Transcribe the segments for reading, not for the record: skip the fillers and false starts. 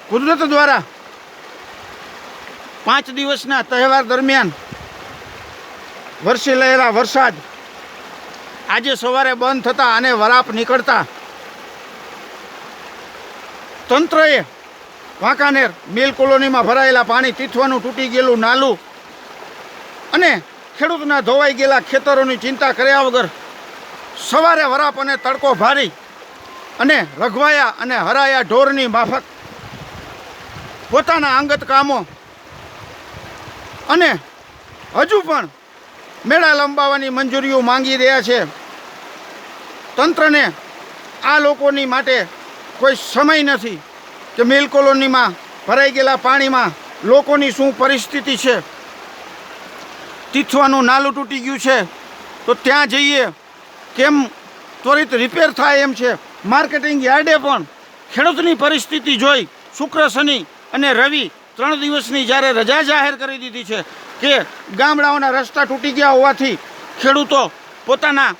કુદરત દ્વારા 5 દિવસના તહેવાર દરમિયાન વરસી રહેલા વરસાદ આજે સવારે બંધ થતા અને વરાપ નીકળતા તંત્રએ વાંકાનેર મિલ કોલોનીમાં ભરાયેલા પાણી, તીથવાનું તૂટી ગયેલું નાલું અને ખેડૂતના ધોવાઈ ગયેલા ખેતરોની ચિંતા કર્યા વગર સવારે વરાપ અને તડકો ભારી અને રઘવાયા અને હરાયા ઢોરની માફક પોતાના અંગત કામો અને હજુ પણ મેળા લંબાવવાની મંજૂરીઓ માંગી રહ્યા છે. તંત્રને આ લોકોની માટે કોઈ સમય નથી કે મિલ કોલોનીમાં ભરાઈ ગયેલા પાણીમાં લોકોની શું પરિસ્થિતિ છે. તીથવાનું નાલું તૂટી ગયું છે તો ત્યાં જઈએ કેમ ત્વરિત રિપેર થાય એમ છે. માર્કેટિંગ યાર્ડે પણ ખેડૂતની પરિસ્થિતિ જોઈ શુક્ર, શનિ અને રવિ 3 દિવસની જ્યારે રજા જાહેર કરી દીધી છે કે ગામડાઓના રસ્તા તૂટી ગયા હોવાથી ખેડૂતો પોતાના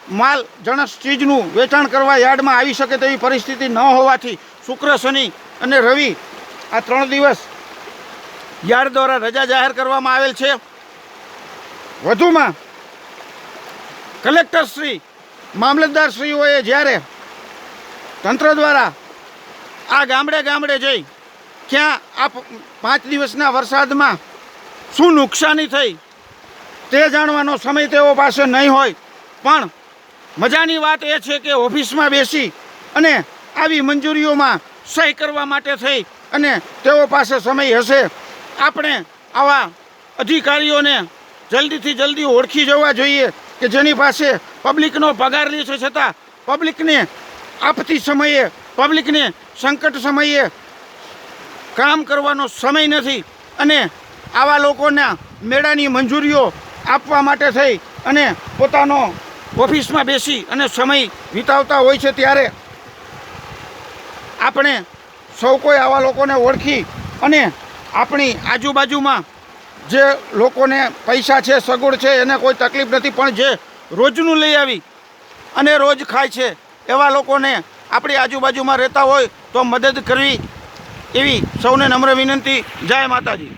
માલ જણસ ચીજનું વેચાણ કરવા યાર્ડમાં આવી શકે તેવી પરિસ્થિતિ ન હોવાથી શુક્ર, શનિ અને રવિ આ 3 દિવસ યાર્ડ દ્વારા રજા જાહેર કરવામાં આવેલ છે. વધુમાં કલેક્ટરશ્રી, મામલતદારશ્રીઓએ જ્યારે તંત્ર દ્વારા આ ગામડે ગામડે જઈ ક્યાં આ 5 દિવસના વરસાદમાં શું નુકસાની થઈ તે જાણવાનો સમય તેઓ પાસે નહીં હોય, પણ મજાની વાત એ છે કે ઓફિસમાં બેસી અને આવી મંજૂરીઓમાં સહી કરવા માટે થઈ અને તેઓ પાસે સમય હશે. આપણે આવા અધિકારીઓને જલ્દીથી જલ્દી ઓળખી જવા જોઈએ કે જેની પાસે પબ્લિકનો પગાર લે છે છતાં પબ્લિકને આપતી સમયે, પબ્લિકને સંકટ સમયે કામ કરવાનો સમય નથી અને આવા લોકોના મેળાની મંજૂરીઓ આપવા માટે થઈ અને પોતાનો ઓફિસમાં બેસી અને સમય વિતાવતા હોય છે. ત્યારે આપણે સૌ કોઈ આવા લોકોને ઓળખી અને આપણી આજુબાજુમાં જે લોકોને પૈસા છે, સગવડ છે, એને કોઈ તકલીફ નથી, પણ જે રોજનું લઈ આવી અને રોજ ખાય છે એવા લોકોને આપણી આજુબાજુમાં રહેતા હોય તો મદદ કરવી એવી સૌને નમ્ર વિનંતી. જય માતાજી.